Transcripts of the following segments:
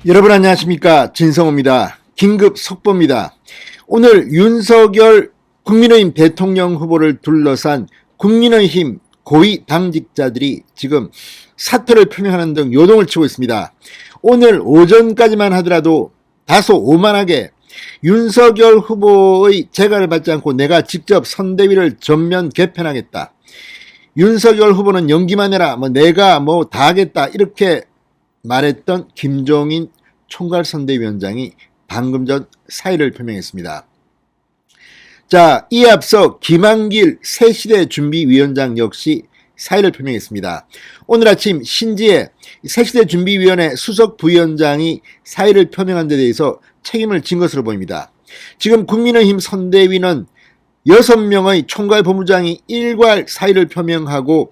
여러분 안녕하십니까, 진성호입니다. 긴급 속보입니다. 오늘 윤석열 국민의힘 대통령 후보를 둘러싼 국민의힘 고위 당직자들이 지금 사퇴를 표명하는 등 요동을 치고 있습니다. 오늘 오전까지만 하더라도 다소 오만하게 윤석열 후보의 재가를 받지 않고 내가 직접 선대위를 전면 개편하겠다, 윤석열 후보는 연기만 해라, 내가 다 하겠다, 이렇게 말했던 김종인 총괄선대위원장이 방금 전 사의를 표명했습니다. 자, 이에 앞서 김한길 새시대 준비위원장 역시 사의를 표명했습니다. 오늘 아침 신지혜 새시대 준비위원회 수석 부위원장이 사의를 표명한 데 대해서 책임을 진 것으로 보입니다. 지금 국민의힘 선대위는 6명의 총괄본부장이 일괄 사의를 표명하고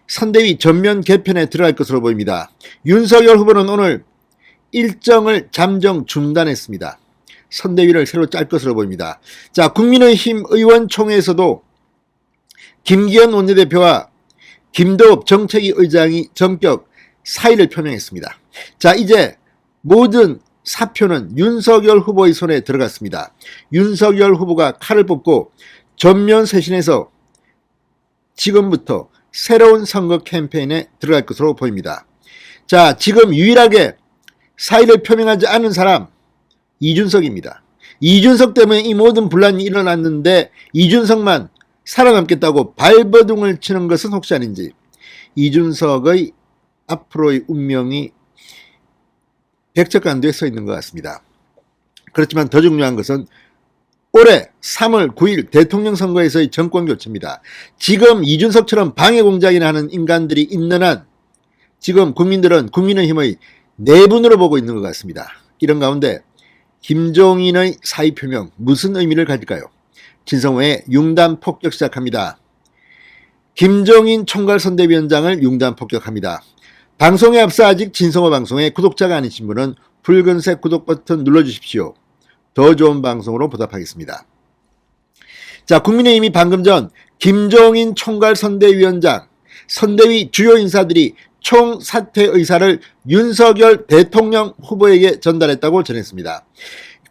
선대위 전면 개편에 들어갈 것으로 보입니다. 윤석열 후보는 오늘 일정을 잠정 중단했습니다. 선대위를 새로 짤 것으로 보입니다. 자, 국민의힘 의원총회에서도 김기현 원내대표와 김도읍 정책위 의장이 전격 사의를 표명했습니다. 자, 이제 모든 사표는 윤석열 후보의 손에 들어갔습니다. 윤석열 후보가 칼을 뽑고 전면 쇄신해서 지금부터 새로운 선거 캠페인에 들어갈 것으로 보입니다. 자, 지금 유일하게 사의를 표명하지 않은 사람 이준석입니다. 이준석 때문에 이 모든 분란이 일어났는데 이준석만 살아남겠다고 발버둥을 치는 것은 혹시 아닌지, 이준석의 앞으로의 운명이 백척간도에 서 있는 것 같습니다. 그렇지만 더 중요한 것은 올해 3월 9일 대통령 선거에서의 정권 교체입니다. 지금 이준석처럼 방해 공작이나 하는 인간들이 있는 한 지금 국민들은 국민의힘의 내분으로 보고 있는 것 같습니다. 이런 가운데 김종인의 사의 표명 무슨 의미를 가질까요? 진성호의 융단 폭격 시작합니다. 김종인 총괄선대위원장을 융단 폭격합니다. 방송에 앞서 아직 진성호 방송의 구독자가 아니신 분은 붉은색 구독 버튼 눌러주십시오. 더 좋은 방송으로 보답하겠습니다. 자, 국민의힘이 방금 전 김종인 총괄선대위원장, 선대위 주요 인사들이 총사퇴 의사를 윤석열 대통령 후보에게 전달했다고 전했습니다.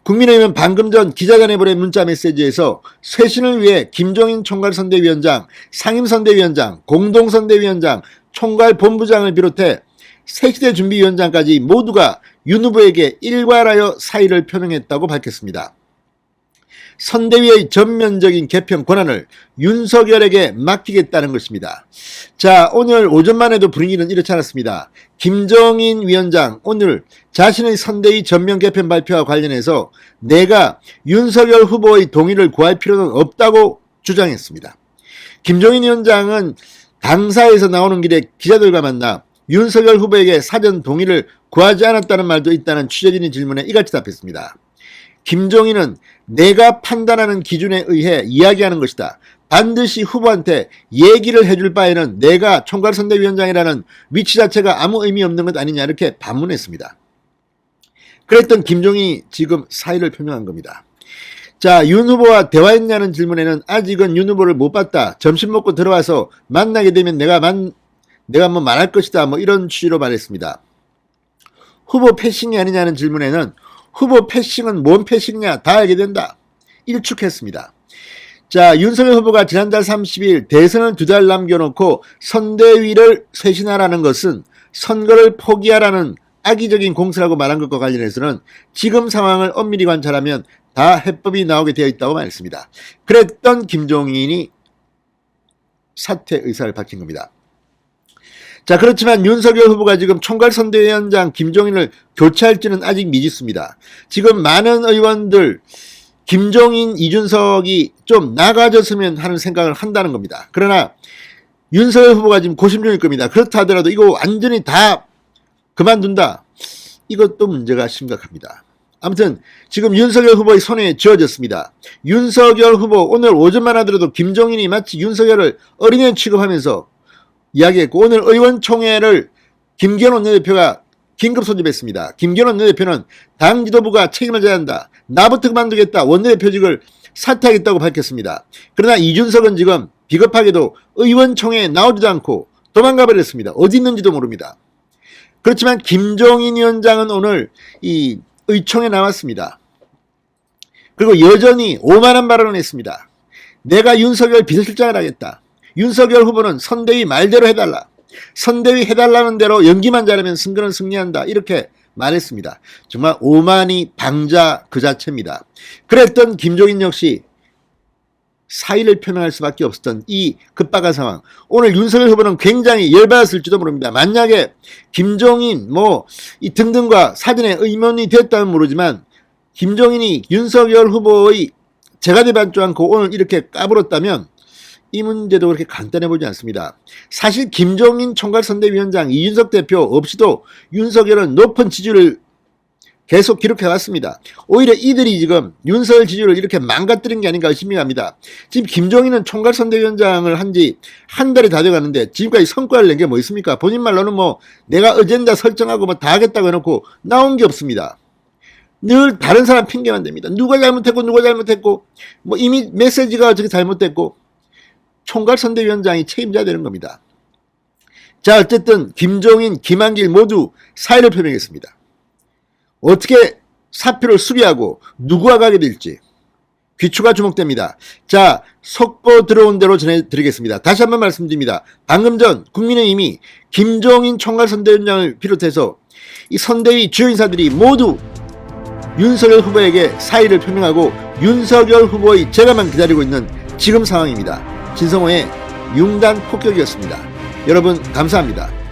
국민의힘은 방금 전 기자단에 보낸 문자 메시지에서 쇄신을 위해 김종인 총괄선대위원장, 상임선대위원장, 공동선대위원장, 총괄본부장을 비롯해 새시대 준비위원장까지 모두가 윤 후보에게 일괄하여 사의를 표명했다고 밝혔습니다. 선대위의 전면적인 개편 권한을 윤석열에게 맡기겠다는 것입니다. 자, 오늘 오전만 해도 분위기는 이렇지 않았습니다. 김종인 위원장 오늘 자신의 선대위 전면 개편 발표와 관련해서 내가 윤석열 후보의 동의를 구할 필요는 없다고 주장했습니다. 김종인 위원장은 당사에서 나오는 길에 기자들과 만나 윤석열 후보에게 사전 동의를 구하지 않았다는 말도 있다는 취재진의 질문에 이같이 답했습니다. 김종인은 내가 판단하는 기준에 의해 이야기하는 것이다. 반드시 후보한테 얘기를 해줄 바에는 내가 총괄선대위원장이라는 위치 자체가 아무 의미 없는 것 아니냐, 이렇게 반문했습니다. 그랬던 김종인이 지금 사의를 표명한 겁니다. 자, 윤 후보와 대화했냐는 질문에는 아직은 윤 후보를 못 봤다, 점심 먹고 들어와서 만나게 되면 내가 말할 것이다, 이런 취지로 말했습니다. 후보 패싱이 아니냐는 질문에는 후보 패싱은 뭔 패싱이냐 다 알게 된다, 일축했습니다. 자, 윤석열 후보가 지난달 30일 대선을 2달 남겨놓고 선대위를 쇄신하라는 것은 선거를 포기하라는 악의적인 공세라고 말한 것과 관련해서는 지금 상황을 엄밀히 관찰하면 다 해법이 나오게 되어 있다고 말했습니다. 그랬던 김종인이 사퇴 의사를 밝힌 겁니다. 자, 그렇지만 윤석열 후보가 지금 총괄선대위원장 김종인을 교체할지는 아직 미지수입니다. 지금 많은 의원들 김종인, 이준석이 좀 나가졌으면 하는 생각을 한다는 겁니다. 그러나 윤석열 후보가 지금 고심 중일 겁니다. 그렇다 하더라도 이거 완전히 다 그만둔다, 이것도 문제가 심각합니다. 아무튼 지금 윤석열 후보의 손에 쥐어졌습니다. 윤석열 후보 오늘 오전만 하더라도 김종인이 마치 윤석열을 어린애 취급하면서 이야기했고, 오늘 의원총회를 김기현 원내대표가 긴급 소집했습니다. 김기현 원내대표는 당 지도부가 책임을 져야 한다, 나부터 그만두겠다, 원내대표직을 사퇴하겠다고 밝혔습니다. 그러나 이준석은 지금 비겁하게도 의원총회에 나오지도 않고 도망가 버렸습니다. 어디 있는지도 모릅니다. 그렇지만 김종인 위원장은 오늘 이 의총에 나왔습니다. 그리고 여전히 오만한 발언을 했습니다. 내가 윤석열 비서실장을 하겠다. 윤석열 후보는 선대위 말대로 해달라. 선대위 해달라는 대로 연기만 잘하면 선거는 승리한다. 이렇게 말했습니다. 정말 오만이 방자 그 자체입니다. 그랬던 김종인 역시 사의를 표명할 수밖에 없었던 이 급박한 상황. 오늘 윤석열 후보는 굉장히 열받았을지도 모릅니다. 만약에 김종인 이 등등과 사전에 의문이 됐다면 모르지만 김종인이 윤석열 후보의 재가대 받지 않고 오늘 이렇게 까불었다면 이 문제도 그렇게 간단해 보지 않습니다. 사실 김종인 총괄선대위원장, 이준석 대표 없이도 윤석열은 높은 지지율을 계속 기록해 왔습니다. 오히려 이들이 지금 윤석열 지지율을 이렇게 망가뜨린 게 아닌가 의심이 갑니다. 지금 김종인은 총괄선대위원장을 한 지 한 달이 다 돼가는데 지금까지 성과를 낸 게 뭐 있습니까? 본인 말로는 내가 어젠다 설정하고 다 하겠다고 해놓고 나온 게 없습니다. 늘 다른 사람 핑계만 댑니다. 누가 잘못했고 이미 메시지가 어떻게 잘못됐고 총괄선대위원장이 책임져야 되는 겁니다. 자, 어쨌든 김종인, 김한길 모두 사의를 표명했습니다. 어떻게 사표를 수리하고 누구와 가게 될지 귀추가 주목됩니다. 자, 속보 들어온 대로 전해드리겠습니다. 다시 한번 말씀드립니다. 방금 전 국민의힘이 김종인 총괄선대위원장을 비롯해서 이 선대위 주요 인사들이 모두 윤석열 후보에게 사의를 표명하고 윤석열 후보의 재가만 기다리고 있는 지금 상황입니다. 진성호의 융단 폭격이었습니다. 여러분 감사합니다.